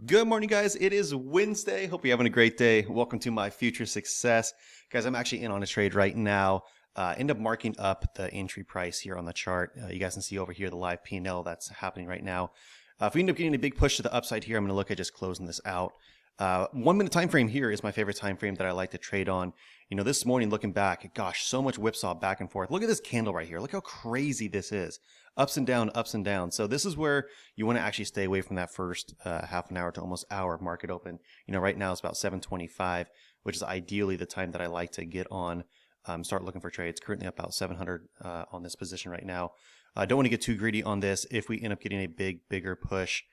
Good morning, guys. It is Wednesday. Hope you're having a great day. Welcome to my future success. Guys, I'm actually in on a trade right now. End up marking up the entry price here on the chart. You guys can see over here the live P&L that's happening right now. If we end up getting a big push to the upside here, I'm going to look at just closing this out. 1 minute time frame here is my favorite time frame that I like to trade on. You know, this morning looking back, gosh, so much whipsaw back and forth. Look at this candle right here. Look how crazy this is. Ups and down, ups and down. So this is where you want to actually stay away from that first half an hour to almost hour market open. You know, right now it's about 7:25, which is ideally the time that I like to get on, start looking for trades. Currently up about 700 on this position right now. I don't want to get too greedy on this. If we end up getting a bigger push,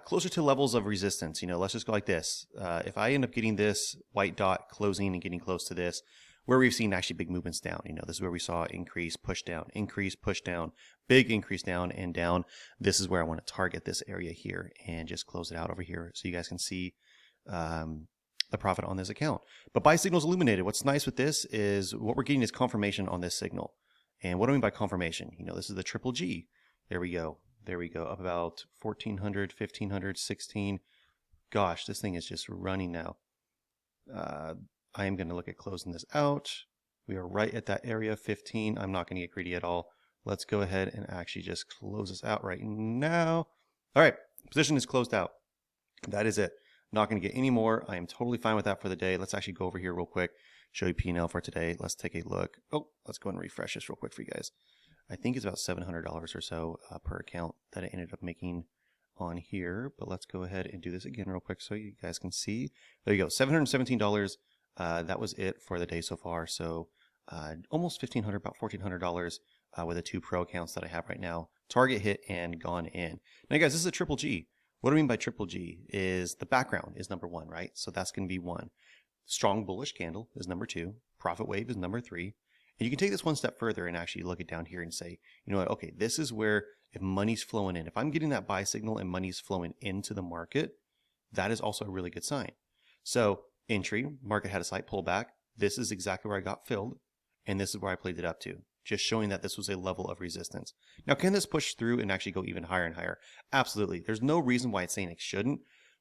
closer to levels of resistance, you know, let's just go like this. If I end up getting this white dot closing and getting close to this, where we've seen actually big movements down, you know, this is where we saw increase, push down, big increase down and down. This is where I want to target this area here and just close it out over here so you guys can see the profit on this account. But buy signals illuminated. What's nice with this is what we're getting is confirmation on this signal. And what do I mean by confirmation? You know, this is the triple G. There we go. There we go. Up about 1400, 1500, 16. Gosh, this thing is just running now. I am going to look at closing this out. We are right at that area, 15. I'm not going to get greedy at all. Let's go ahead and actually just close this out right now. All right, position is closed out. That is it. Not going to get any more. I am totally fine with that for the day. Let's actually go over here real quick, show you P&L for today. Let's take a look. Oh, let's go and refresh this real quick for you guys. I think it's about $700 or so per account that I ended up making on here. But let's go ahead and do this again real quick so you guys can see. There you go, $717. That was it for the day so far. So almost $1,500, about $1,400 with the 2 pro accounts that I have right now. Target hit and gone in. Now, guys, this is a triple G. What do I mean by triple G is the background is number 1, right? So that's going to be 1. Strong bullish candle is number 2. Profit wave is number 3. And you can take this one step further and actually look it down here and say, you know what, okay, this is where if money's flowing in, if I'm getting that buy signal and money's flowing into the market, that is also a really good sign. So entry, market had a slight pullback. This is exactly where I got filled, and this is where I played it up to, just showing that this was a level of resistance. Now, can this push through and actually go even higher and higher? Absolutely. There's no reason why it's saying it shouldn't,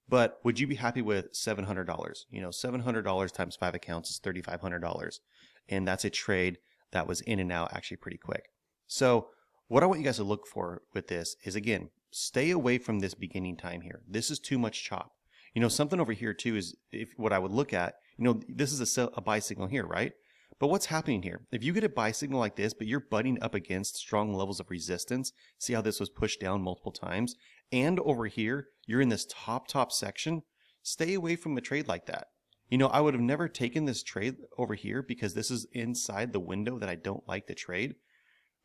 but would you be happy with $700? You know, $700 times 5 accounts is $3,500, and that's a trade that was in and out actually pretty quick. So what I want you guys to look for with this is, again, stay away from this beginning time here. This is too much chop. You know, something over here too is what I would look at, you know, this is a buy signal here, right? But what's happening here? If you get a buy signal like this, but you're butting up against strong levels of resistance, see how this was pushed down multiple times, and over here, you're in this top section, stay away from a trade like that. You know, I would have never taken this trade over here because this is inside the window that I don't like to trade.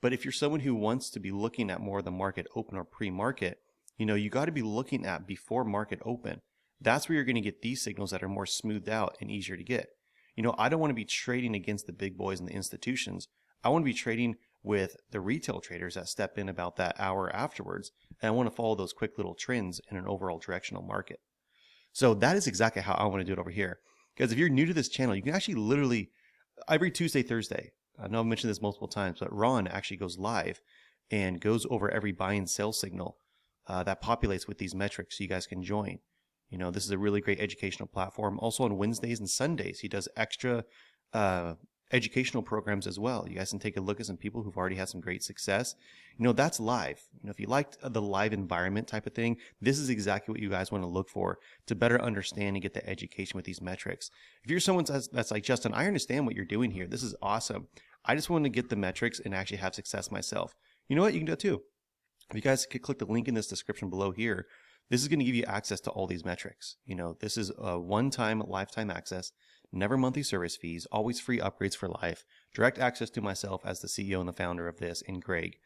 But if you're someone who wants to be looking at more of the market open or pre-market, you know, you got to be looking at before market open. That's where you're going to get these signals that are more smoothed out and easier to get. You know, I don't want to be trading against the big boys and the institutions. I want to be trading with the retail traders that step in about that hour afterwards. And I want to follow those quick little trends in an overall directional market. So that is exactly how I want to do it over here. Because if you're new to this channel, you can actually literally, every Tuesday, Thursday, I know I've mentioned this multiple times, but Ron actually goes live and goes over every buy and sell signal that populates with these metrics so you guys can join. You know, this is a really great educational platform. Also on Wednesdays and Sundays, he does extra educational programs as well. You guys can take a look at some people who've already had some great success. You know, that's live. You know, if you liked the live environment type of thing, this is exactly what you guys want to look for to better understand and get the education with these metrics. If you're someone that's like, Justin, I understand what you're doing here. This is awesome. I just want to get the metrics and actually have success myself. You know what? You can do it too. If you guys could click the link in this description below here, this is going to give you access to all these metrics. You know, this is a one-time lifetime access, never monthly service fees, always free upgrades for life, direct access to myself as the CEO and the founder of this, and Greg,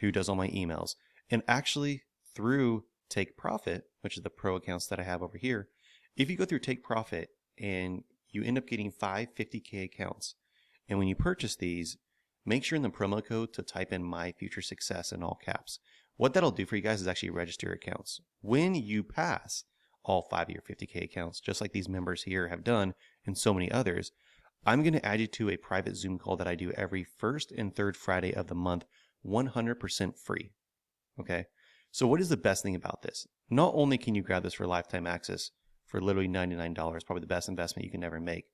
who does all my emails. And actually through Take Profit, which is the pro accounts that I have over here, if you go through Take Profit and you end up getting 5 50K accounts, and when you purchase these, make sure in the promo code to type in My Future Success in all caps. What that'll do for you guys is actually register your accounts. When you pass all 5 of your 50K accounts, just like these members here have done and so many others, I'm going to add you to a private Zoom call that I do every first and third Friday of the month, 100% free. Okay? So what is the best thing about this? not only can you grab this for lifetime access for literally $99, probably the best investment you can ever make,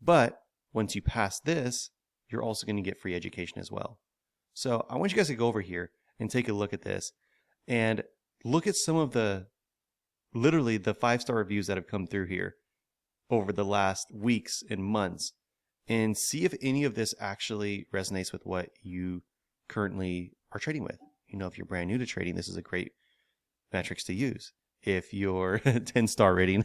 but once you pass this, you're also going to get free education as well. So I want you guys to go over here and take a look at this and look at some of literally the 5-star reviews that have come through here over the last weeks and months, and see if any of this actually resonates with what you currently are trading with. If you're brand new to trading, this is a great metrics to use. If you're 10-star rating,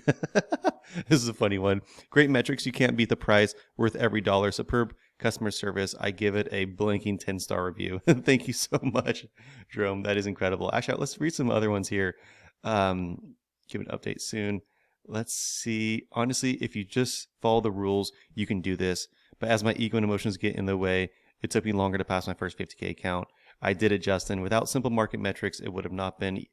this is a funny one. Great metrics, you can't beat the price, worth every dollar. Superb customer service. I give it a blinking 10-star review. Thank you so much, Jerome. That is incredible. Actually, let's read some other ones here. Give an update soon. Let's see. Honestly, if you just follow the rules, you can do this. But as my ego and emotions get in the way, it took me longer to pass my first 50K account. I did it, Justin. Without simple market metrics, it would have not been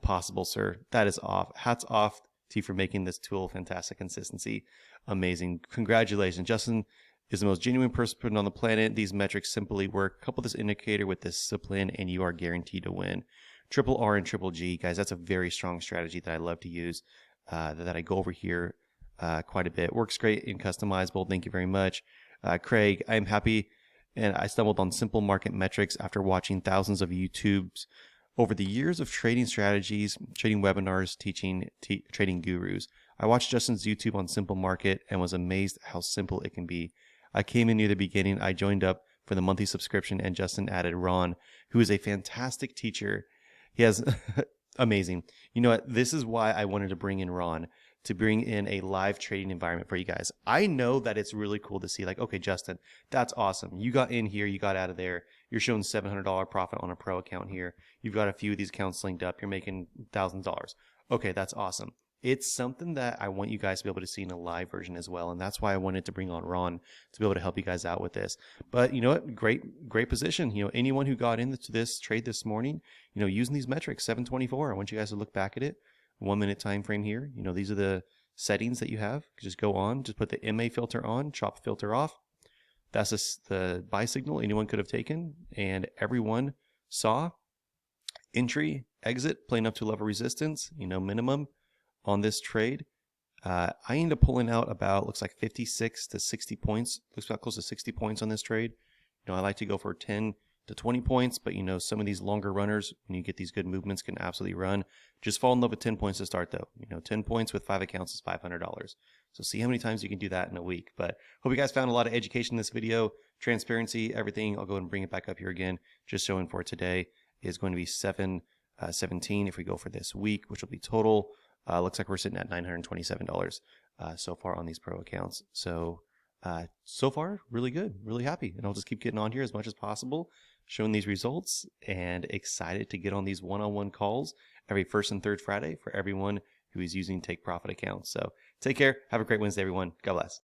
possible, sir. That is off. Hats off to you for making this tool fantastic consistency. Amazing. Congratulations. Justin is the most genuine person on the planet. These metrics simply work. Couple this indicator with discipline and you are guaranteed to win. Triple R and triple G, guys, that's a very strong strategy that I love to use, that I go over here quite a bit. Works great in customizable. Thank you very much. Craig, I'm happy and I stumbled on simple market metrics after watching thousands of YouTubes over the years of trading strategies, trading webinars, teaching trading gurus. I watched Justin's YouTube on simple market and was amazed how simple it can be. I came in near the beginning. I joined up for the monthly subscription and Justin added Ron, who is a fantastic teacher. He has amazing. You know what? This is why I wanted to bring in Ron, to bring in a live trading environment for you guys. I know that it's really cool to see, like, okay, Justin, that's awesome. You got in here, you got out of there. You're showing $700 profit on a pro account here. You've got a few of these accounts linked up. You're making $1,000. Okay, that's awesome. It's something that I want you guys to be able to see in a live version as well. And that's why I wanted to bring on Ron to be able to help you guys out with this. But you know what? Great position. Anyone who got into this trade this morning, using these metrics, 724, I want you guys to look back at it. 1 minute time frame here. These are the settings that you have. Just go on, just put the MA filter on, chop filter off. That's the buy signal anyone could have taken, and everyone saw entry, exit, playing up to level resistance, minimum on this trade. I ended up pulling out about, looks like 56 to 60 points. Looks about close to 60 points on this trade. I like to go for 10 to 20 points, but some of these longer runners, when you get these good movements, can absolutely run. Just fall in love with 10 points to start though. 10 points with 5 accounts is $500. So see how many times you can do that in a week. But hope you guys found a lot of education in this video, transparency, everything. I'll go ahead and bring it back up here again. Just showing for today is going to be 717 if we go for this week, which will be total. Looks like we're sitting at $927 so far on these pro accounts. So far, really good, really happy. And I'll just keep getting on here as much as possible, showing these results, and excited to get on these one-on-one calls every first and third Friday for everyone who is using Take Profit accounts. So take care. Have a great Wednesday, everyone. God bless.